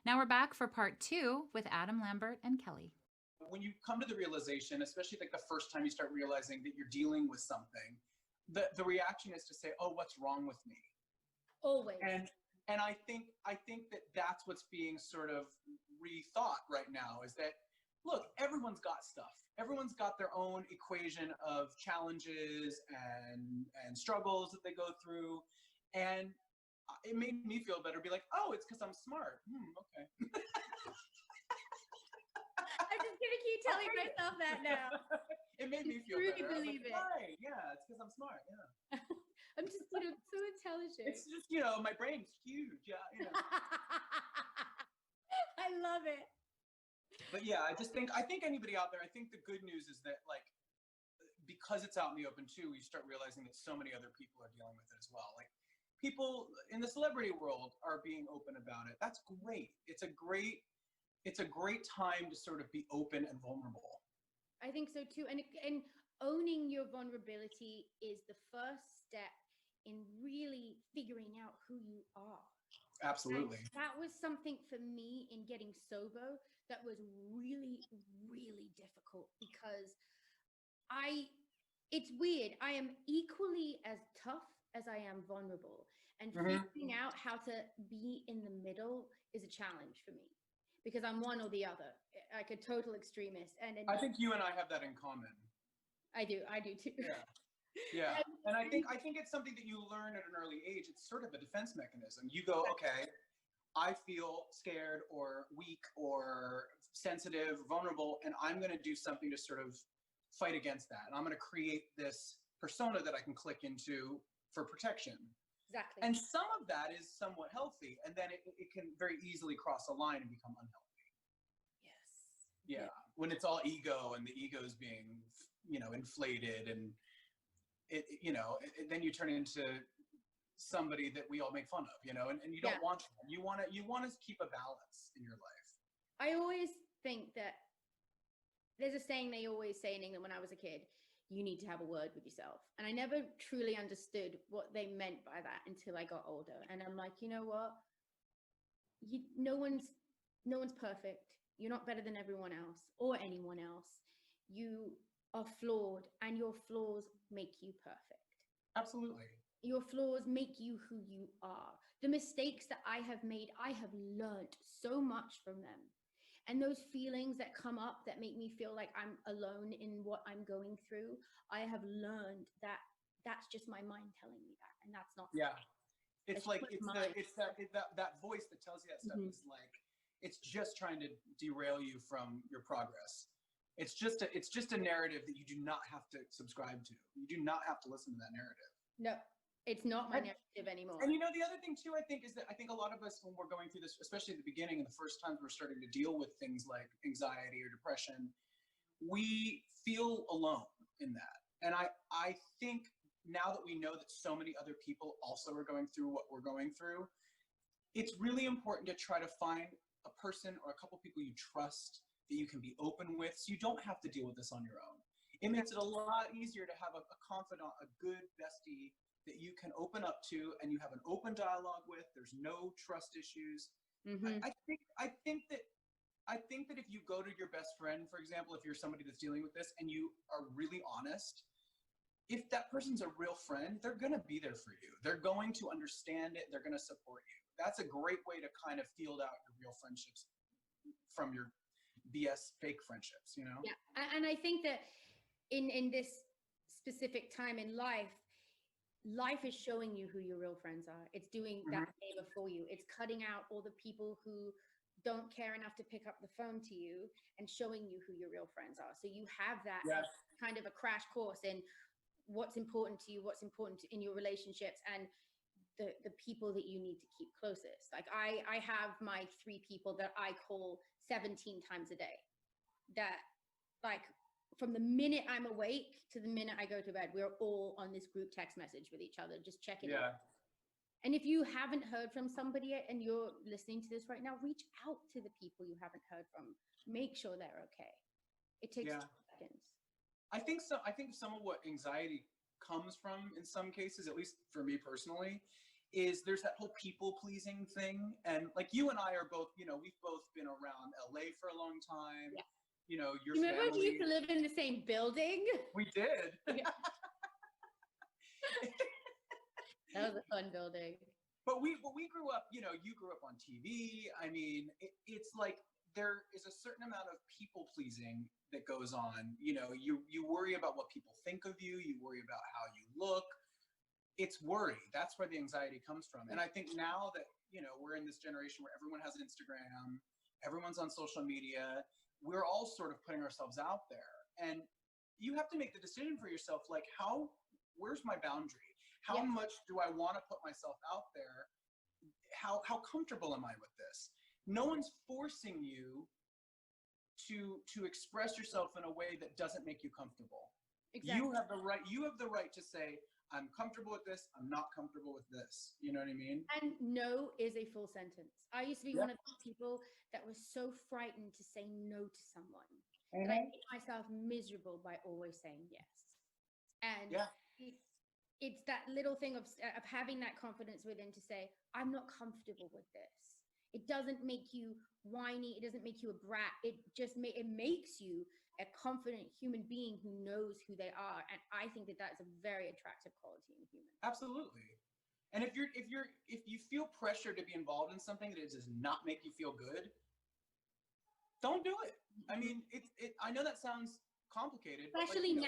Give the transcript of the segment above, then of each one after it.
Now we're back for part 2 with Adam, Lambert, and Kelly. When you come to the realization, especially like the first time you start realizing that you're dealing with something, the reaction is to say, "Oh, what's wrong with me?" Always. And I think that that's what's being sort of rethought right now, is that, look, everyone's got stuff. Everyone's got their own equation of challenges and struggles that they go through. And it made me feel better, be like, oh, it's because I'm smart. Okay. I'm just gonna keep telling myself that now. It made me feel Truly better. believe it. Right, yeah, it's because I'm smart, yeah. I'm just, so intelligent. It's just, my brain's huge, yeah. I love it. But yeah, I think anybody out there, I think the good news is that, like, because it's out in the open too, you start realizing that so many other people are dealing with it as well. Like, people in the celebrity world are being open about it. That's great. It's a great time to sort of be open and vulnerable. I think so too. And owning your vulnerability is the first step in really figuring out who you are. Absolutely. And that was something for me in getting sober that was really, really difficult, because it's weird. I am equally as tough as I am vulnerable. And figuring out how to be in the middle is a challenge for me, because I'm one or the other, like a total extremist. And I think you and I have that in common. I do too. Yeah. And I think it's something that you learn at an early age. It's sort of a defense mechanism. You go, okay, I feel scared or weak or sensitive, vulnerable, and I'm going to do something to sort of fight against that. And I'm going to create this persona that I can click into for protection. Exactly. And some of that is somewhat healthy, and then it can very easily cross a line and become unhealthy. Yes. Yeah. When it's all ego and the ego is being, inflated, and then you turn into somebody that we all make fun of, and you don't want that. You want to keep a balance in your life. I always think that there's a saying they always say in England when I was a kid: you need to have a word with yourself. And I never truly understood what they meant by that until I got older. And I'm like, you know what? No one's perfect. You're not better than everyone else or anyone else. You are flawed, and your flaws make you perfect. Absolutely. Your flaws make you who you are. The mistakes that I have made, I have learned so much from them. And those feelings that come up that make me feel like I'm alone in what I'm going through, I have learned that that's just my mind telling me that, and that's not. Yeah, it's like that voice that tells you that stuff is like, it's just trying to derail you from your progress. It's just a narrative that you do not have to subscribe to. You do not have to listen to that narrative. No, it's not my narrative anymore. And the other thing too, I think, is that I think a lot of us, when we're going through this, especially at the beginning and the first times we're starting to deal with things like anxiety or depression, we feel alone in that. And I think now that we know that so many other people also are going through what we're going through, it's really important to try to find a person or a couple people you trust that you can be open with, so you don't have to deal with this on your own. It makes it a lot easier to have a confidant, a good bestie that you can open up to and you have an open dialogue with. There's no trust issues. I think that if you go to your best friend, for example, if you're somebody that's dealing with this and you are really honest, if that person's a real friend, they're going to be there for you. They're going to understand it. They're going to support you. That's a great way to kind of field out your real friendships from your BS fake friendships, Yeah. And I think that in this specific time in life is showing you who your real friends are. It's doing that favor for you. It's cutting out all the people who don't care enough to pick up the phone to you and showing you who your real friends are. So you have that as kind of a crash course in what's important to you, what's important in your relationships, and the people that you need to keep closest. Like I have my 3 people that I call 17 times a day, that, like, from the minute I'm awake to the minute I go to bed, we're all on this group text message with each other, just checking in. And if you haven't heard from somebody yet and you're listening to this right now, reach out to the people you haven't heard from. Make sure they're okay. It takes 2 seconds. I think so. I think some of what anxiety comes from in some cases, at least for me personally, is there's that whole people pleasing thing. And like you and I are both, we've both been around LA for a long time. Yeah. Your Remember family. we used to live in the same building? We did. Yeah. That was a fun building. But we grew up, you grew up on TV. I mean, it's like there is a certain amount of people pleasing that goes on. You worry about what people think of you. You worry about how you look. It's worry. That's where the anxiety comes from. And I think now that, we're in this generation where everyone has an Instagram, everyone's on social media, we're all sort of putting ourselves out there. And you have to make the decision for yourself, like, where's my boundary? How much do I want to put myself out there? How comfortable am I with this? No one's forcing you to express yourself in a way that doesn't make you comfortable. Exactly. You have the right to say, I'm comfortable with this, I'm not comfortable with this. You know what I mean? And no is a full sentence. I used to be one of the people that was so frightened to say no to someone that I made myself miserable by always saying yes. And it's that little thing of having that confidence within to say, I'm not comfortable with this. It doesn't make you whiny. It doesn't make you a brat. It just it makes you a confident human being who knows who they are. And I think that that's a very attractive quality in a human. Absolutely. And if you feel pressure to be involved in something that does not make you feel good, don't do it. I mean, I know that sounds complicated, especially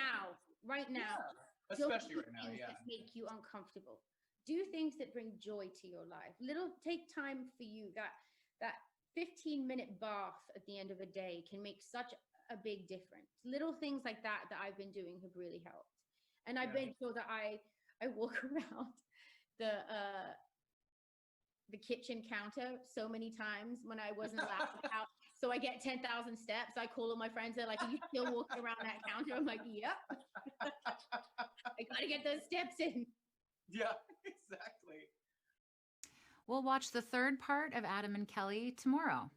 right now. Yeah, especially right now. Yeah. That make you uncomfortable. Do things that bring joy to your life. Take time for you. That 15-minute bath at the end of a day can make such a big difference. Little things like that I've been doing have really helped. And I've made sure that I walk around the kitchen counter so many times when I wasn't allowed out. So I get 10,000 steps. I call all my friends. They're like, are you still walking around that counter? I'm like, yep. I got to get those steps in. Yeah, exactly. We'll watch the third part of Adam and Kelly tomorrow.